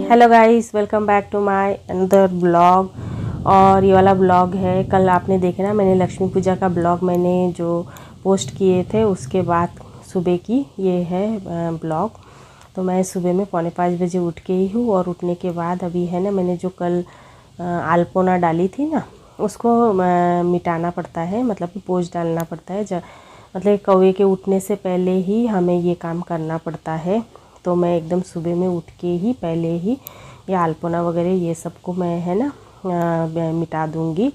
Hello guys, welcome back to my another blog. और ये वाला ब्लॉग है, कल आपने देखे ना, मैंने लक्ष्मी पूजा का ब्लॉग मैंने जो पोस्ट किए थे उसके बाद सुबह की ये है ब्लॉग। तो मैं सुबह में 4:45 बजे उठ गई हूँ और उठने के बाद अभी है ना, मैंने जो कल आलपोना डाली थी ना, उसको मिटाना पड़ता है, मतलब कि पोंछ डालना पड़ता है। मतलब कौवे के उठने से पहले ही हमें ये काम करना पड़ता है। तो मैं एकदम सुबह में उठ के ही पहले ही ये आलपना वगैरह ये सबको मैं है ना मिटा दूँगी।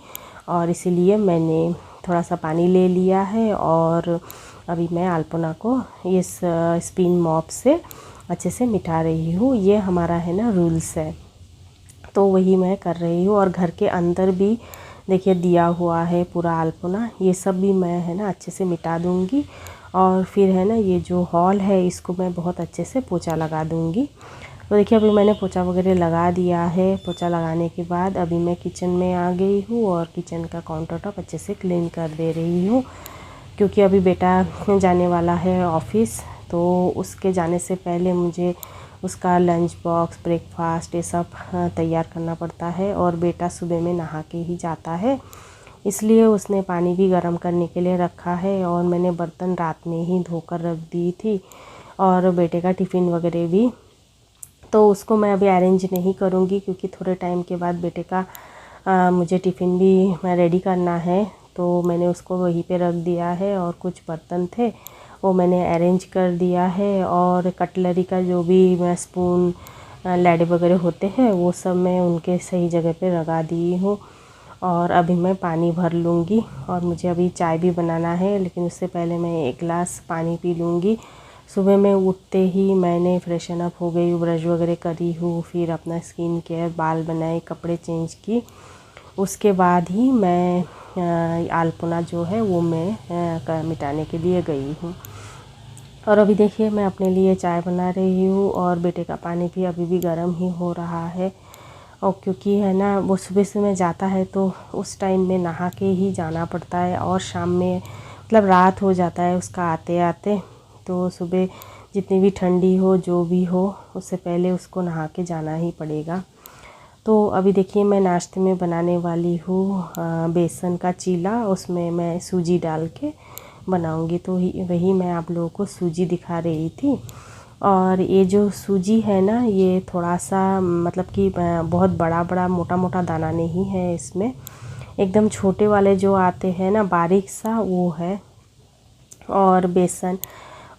और इसीलिए मैंने थोड़ा सा पानी ले लिया है और अभी मैं आलपना को इस स्पिन मॉप से अच्छे से मिटा रही हूँ। ये हमारा है ना रूल्स है, तो वही मैं कर रही हूँ। और घर के अंदर भी देखिए दिया हुआ है पूरा आलपना, ये सब भी मैं है ना अच्छे से मिटा दूँगी। और फिर है ना ये जो हॉल है इसको मैं बहुत अच्छे से पोछा लगा दूँगी। तो देखिए अभी मैंने पोछा वगैरह लगा दिया है। पोछा लगाने के बाद अभी मैं किचन में आ गई हूँ और किचन का काउंटर टॉप अच्छे से क्लीन कर दे रही हूँ, क्योंकि अभी बेटा जाने वाला है ऑफिस। तो उसके जाने से पहले मुझे उसका लंच बॉक्स, ब्रेकफास्ट ये सब तैयार करना पड़ता है। और बेटा सुबह में नहा के ही जाता है, इसलिए उसने पानी भी गर्म करने के लिए रखा है। और मैंने बर्तन रात में ही धोकर रख दी थी। और बेटे का टिफ़िन वगैरह भी, तो उसको मैं अभी अरेंज नहीं करूँगी, क्योंकि थोड़े टाइम के बाद बेटे का मुझे टिफ़िन भी मैं रेडी करना है। तो मैंने उसको वहीं पे रख दिया है। और कुछ बर्तन थे वो मैंने अरेंज कर दिया है। और कटलरी का जो भी मैं स्पून लैडे वगैरह होते हैं वो सब मैं उनके सही जगह पे लगा दी हूँ। और अभी मैं पानी भर लूँगी और मुझे अभी चाय भी बनाना है, लेकिन उससे पहले मैं एक गिलास पानी पी लूँगी। सुबह में उठते ही मैंने फ्रेशन अप हो गई, ब्रश वगैरह करी हूँ, फिर अपना स्किन केयर, बाल बनाए, कपड़े चेंज की। उसके बाद ही मैं आलपना जो है वो मैं मिटाने के लिए गई हूँ। और अभी देखिए मैं अपने लिए चाय बना रही हूँ और बेटे का पानी भी अभी भी गर्म ही हो रहा है। और क्योंकि है ना वो सुबह सुबह जाता है तो उस टाइम में नहा के ही जाना पड़ता है। और शाम में मतलब रात हो जाता है उसका आते आते। तो सुबह जितनी भी ठंडी हो जो भी हो, उससे पहले उसको नहा के जाना ही पड़ेगा। तो अभी देखिए मैं नाश्ते में बनाने वाली हूँ बेसन का चीला। उसमें मैं सूजी डाल के बनाऊँगी। तो वही मैं आप लोगों को सूजी दिखा रही थी। और ये जो सूजी है ना, ये थोड़ा सा मतलब कि बहुत बड़ा बड़ा मोटा मोटा दाना नहीं है इसमें, एकदम छोटे वाले जो आते हैं ना बारीक सा, वो है। और बेसन,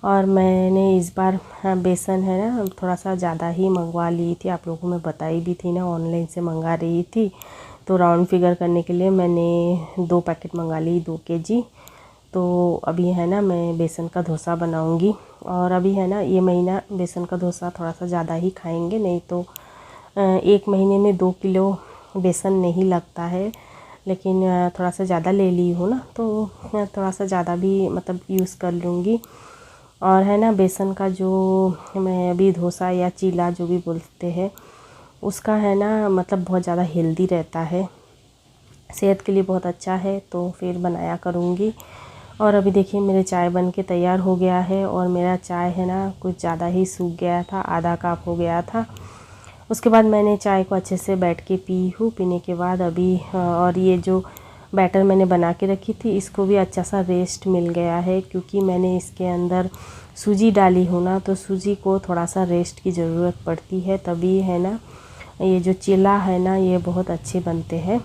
और मैंने इस बार बेसन है ना थोड़ा सा ज़्यादा ही मंगवा ली थी, आप लोगों को मैं बताई भी थी ना, ऑनलाइन से मंगा रही थी। तो राउंड फिगर करने के लिए मैंने 2 पैकेट मंगा ली, 2 kg। तो अभी है ना मैं बेसन का डोसा बनाऊंगी। और अभी है ना ये महीना बेसन का डोसा थोड़ा सा ज़्यादा ही खाएंगे, नहीं तो 1 महीने में 2 किलो बेसन नहीं लगता है। लेकिन थोड़ा सा ज़्यादा ले ली हूँ ना, तो थोड़ा सा ज़्यादा भी मतलब यूज़ कर लूँगी। और है ना बेसन का जो मैं अभी डोसा या चीला जो भी बोलते हैं, उसका है ना मतलब बहुत ज़्यादा हेल्दी रहता है, सेहत के लिए बहुत अच्छा है, तो फिर बनाया करूँगी। और अभी देखिए मेरे चाय बन के तैयार हो गया है। और मेरा चाय है ना कुछ ज़्यादा ही सूख गया था, आधा कप हो गया था। उसके बाद मैंने चाय को अच्छे से बैठ के पी हूँ। पीने के बाद अभी और ये जो बैटर मैंने बना के रखी थी इसको भी अच्छा सा रेस्ट मिल गया है, क्योंकि मैंने इसके अंदर सूजी डाली हूँ ना, तो सूजी को थोड़ा सा रेस्ट की ज़रूरत पड़ती है, तभी है ना ये जो चिल्ला है ना ये बहुत अच्छे बनते हैं।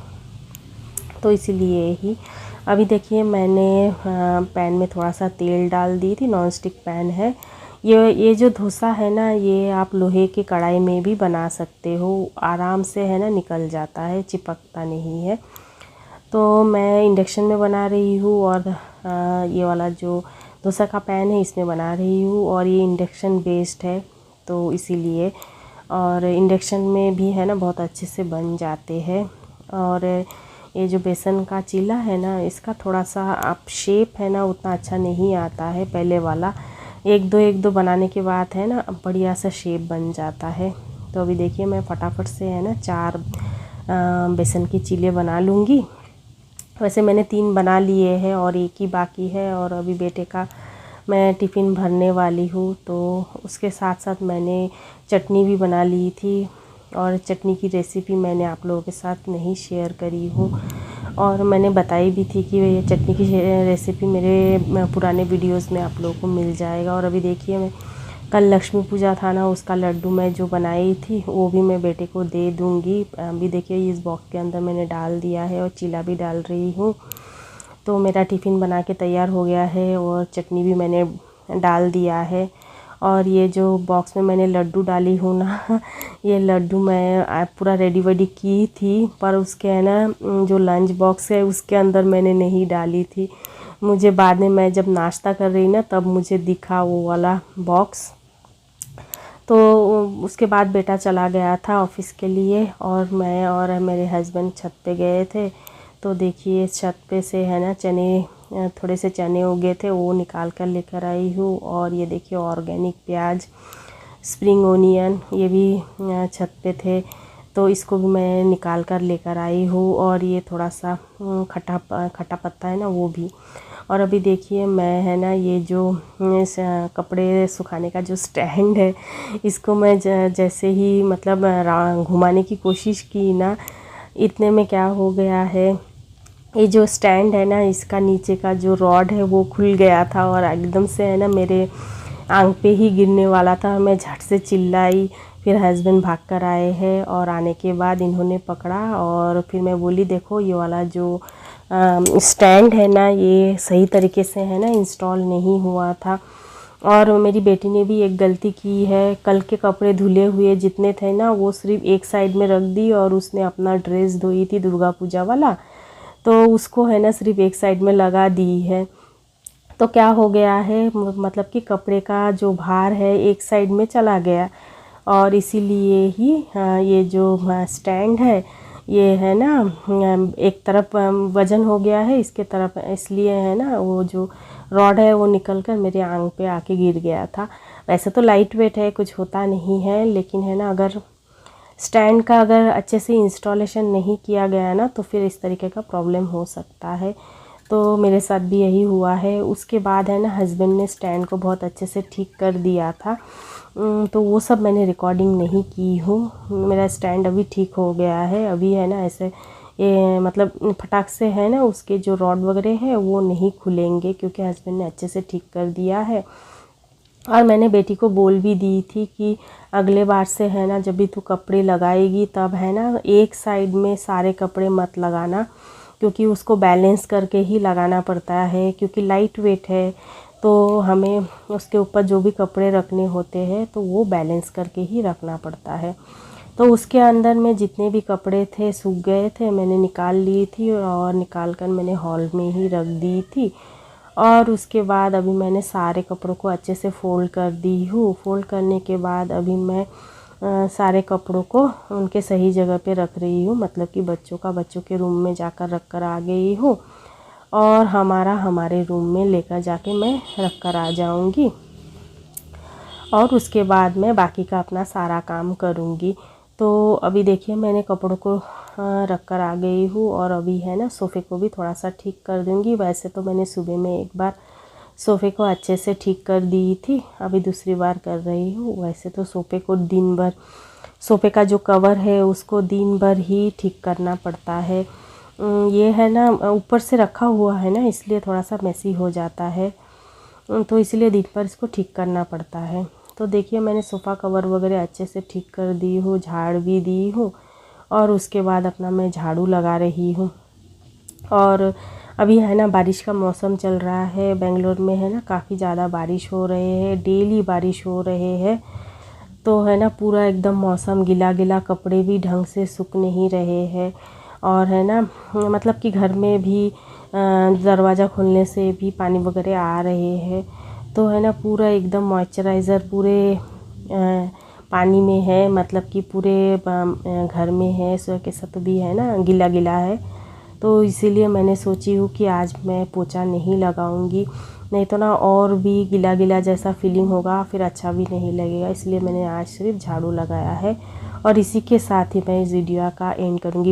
तो इसीलिए ही अभी देखिए मैंने पैन में थोड़ा सा तेल डाल दी थी, नॉन स्टिक पैन है। ये जो डोसा है ना, ये आप लोहे की कढ़ाई में भी बना सकते हो, आराम से है ना निकल जाता है, चिपकता नहीं है। तो मैं इंडक्शन में बना रही हूँ और ये वाला जो डोसा का पैन है इसमें बना रही हूँ। और ये इंडक्शन बेस्ड है तो इसीलिए, और इंडक्शन में भी है ना बहुत अच्छे से बन जाते हैं। और ये जो बेसन का चीला है ना, इसका थोड़ा सा आप शेप है ना उतना अच्छा नहीं आता है, पहले वाला एक दो बनाने के बाद है ना बढ़िया सा शेप बन जाता है। तो अभी देखिए मैं फटाफट से है ना 4 बेसन के चीले बना लूँगी। वैसे मैंने 3 बना लिए हैं और एक ही बाकी है। और अभी बेटे का मैं टिफ़िन भरने वाली हूँ, तो उसके साथ साथ मैंने चटनी भी बना ली थी। और चटनी की रेसिपी मैंने आप लोगों के साथ नहीं शेयर करी हूँ, और मैंने बताई भी थी कि ये चटनी की रेसिपी मेरे पुराने वीडियोस में आप लोगों को मिल जाएगा। और अभी देखिए, मैं कल लक्ष्मी पूजा था ना, उसका लड्डू मैं जो बनाई थी वो भी मैं बेटे को दे दूँगी। अभी देखिए इस बॉक्स के अंदर मैंने डाल दिया है और चीला भी डाल रही हूँ। तो मेरा टिफ़िन बना के तैयार हो गया है और चटनी भी मैंने डाल दिया है। और ये जो बॉक्स में मैंने लड्डू डाली हूँ ना, ये लड्डू मैं पूरा रेडी वेडी की थी, पर उसके है ना जो लंच बॉक्स है उसके अंदर मैंने नहीं डाली थी। मुझे बाद में मैं जब नाश्ता कर रही ना तब मुझे दिखा वो वाला बॉक्स। तो उसके बाद बेटा चला गया था ऑफ़िस के लिए और मैं और मेरे हस्बैंड छत पे गए थे। तो देखिए छत पे से है ना थोड़े से चने उगे थे, वो निकाल कर लेकर आई हूँ। और ये देखिए ऑर्गेनिक प्याज, स्प्रिंग ओनियन, ये भी छत पे थे, तो इसको भी मैं निकाल कर लेकर आई हूँ। और ये थोड़ा सा खट्टा पत्ता है ना, वो भी। और अभी देखिए मैं है ना ये जो कपड़े सुखाने का जो स्टैंड है, इसको मैं जैसे ही मतलब घुमाने की कोशिश की ना, इतने में क्या हो गया है, ये जो स्टैंड है ना इसका नीचे का जो रॉड है वो खुल गया था और एकदम से है ना मेरे आंख पे ही गिरने वाला था। मैं झट से चिल्लाई, फिर हस्बैंड भाग कर आए हैं और आने के बाद इन्होंने पकड़ा। और फिर मैं बोली देखो ये वाला जो स्टैंड है ना ये सही तरीके से है ना इंस्टॉल नहीं हुआ था। और मेरी बेटी ने भी एक गलती की है, कल के कपड़े धुले हुए जितने थे ना वो सिर्फ एक साइड में रख दी, और उसने अपना ड्रेस धोई थी दुर्गा पूजा वाला, तो उसको है ना सिर्फ एक साइड में लगा दी है। तो क्या हो गया है, मतलब कि कपड़े का जो भार है एक साइड में चला गया, और इसीलिए ही ये जो स्टैंड है ये है ना एक तरफ वज़न हो गया है इसके तरफ, इसलिए है ना वो जो रॉड है वो निकल कर मेरे आंख पे आके गिर गया था। वैसे तो लाइट वेट है, कुछ होता नहीं है, लेकिन है ना अगर स्टैंड का अगर अच्छे से इंस्टॉलेशन नहीं किया गया ना तो फिर इस तरीके का प्रॉब्लम हो सकता है। तो मेरे साथ भी यही हुआ है। उसके बाद है ना हस्बैंड ने स्टैंड को बहुत अच्छे से ठीक कर दिया था, तो वो सब मैंने रिकॉर्डिंग नहीं की हूँ। मेरा स्टैंड अभी ठीक हो गया है। अभी है ना ऐसे ये मतलब फटाक से है ना उसके जो रॉड वगैरह है वो नहीं खुलेंगे, क्योंकि हस्बैंड ने अच्छे से ठीक कर दिया है। और मैंने बेटी को बोल भी दी थी कि अगले बार से है ना जब भी तू कपड़े लगाएगी तब है ना एक साइड में सारे कपड़े मत लगाना, क्योंकि उसको बैलेंस करके ही लगाना पड़ता है, क्योंकि लाइट वेट है तो हमें उसके ऊपर जो भी कपड़े रखने होते हैं तो वो बैलेंस करके ही रखना पड़ता है। तो उसके अंदर में जितने भी कपड़े थे सूख गए थे, मैंने निकाल ली थी और निकाल कर मैंने हॉल में ही रख दी थी। और उसके बाद अभी मैंने सारे कपड़ों को अच्छे से फ़ोल्ड कर दी हूँ। फ़ोल्ड करने के बाद अभी मैं सारे कपड़ों को उनके सही जगह पे रख रही हूँ, मतलब कि बच्चों के रूम में जाकर रख कर आ गई हूँ, और हमारे रूम में लेकर जाके मैं रख कर आ जाऊँगी। और उसके बाद मैं बाकी का अपना सारा काम करूँगी। तो अभी देखिए मैंने कपड़ों को रख कर आ गई हूँ, और अभी है ना सोफ़े को भी थोड़ा सा ठीक कर दूँगी। वैसे तो मैंने सुबह में एक बार सोफ़े को अच्छे से ठीक कर दी थी, अभी दूसरी बार कर रही हूँ। वैसे तो सोफ़े का जो कवर है उसको दिन भर ही ठीक करना पड़ता है। ये है ना ऊपर से रखा हुआ है ना, इसलिए थोड़ा सा मेसी हो जाता है, तो इसलिए दिन भर इसको ठीक करना पड़ता है। तो देखिए मैंने सोफ़ा कवर वगैरह अच्छे से ठीक कर दी हूँ, झाड़ भी दी हूँ, और उसके बाद अपना मैं झाड़ू लगा रही हूँ। और अभी है ना बारिश का मौसम चल रहा है, बेंगलोर में है ना काफ़ी ज़्यादा बारिश हो रहे हैं, डेली बारिश हो रहे हैं। तो है ना पूरा एकदम मौसम गिला गिला, कपड़े भी ढंग से सूख नहीं रहे हैं, और है ना मतलब कि घर में भी दरवाज़ा खोलने से भी पानी वगैरह आ रहे हैं। तो है ना पूरा एकदम मॉइस्चराइज़र पूरे पानी में है, मतलब कि पूरे घर में है, सो के साथ भी है ना गीला गीला है। तो इसीलिए मैंने सोची हूँ कि आज मैं पोछा नहीं लगाऊंगी, नहीं तो ना और भी गीला गीला जैसा फीलिंग होगा, फिर अच्छा भी नहीं लगेगा। इसलिए मैंने आज सिर्फ झाड़ू लगाया है, और इसी के साथ ही मैं इस वीडियो का एंड करूँगी।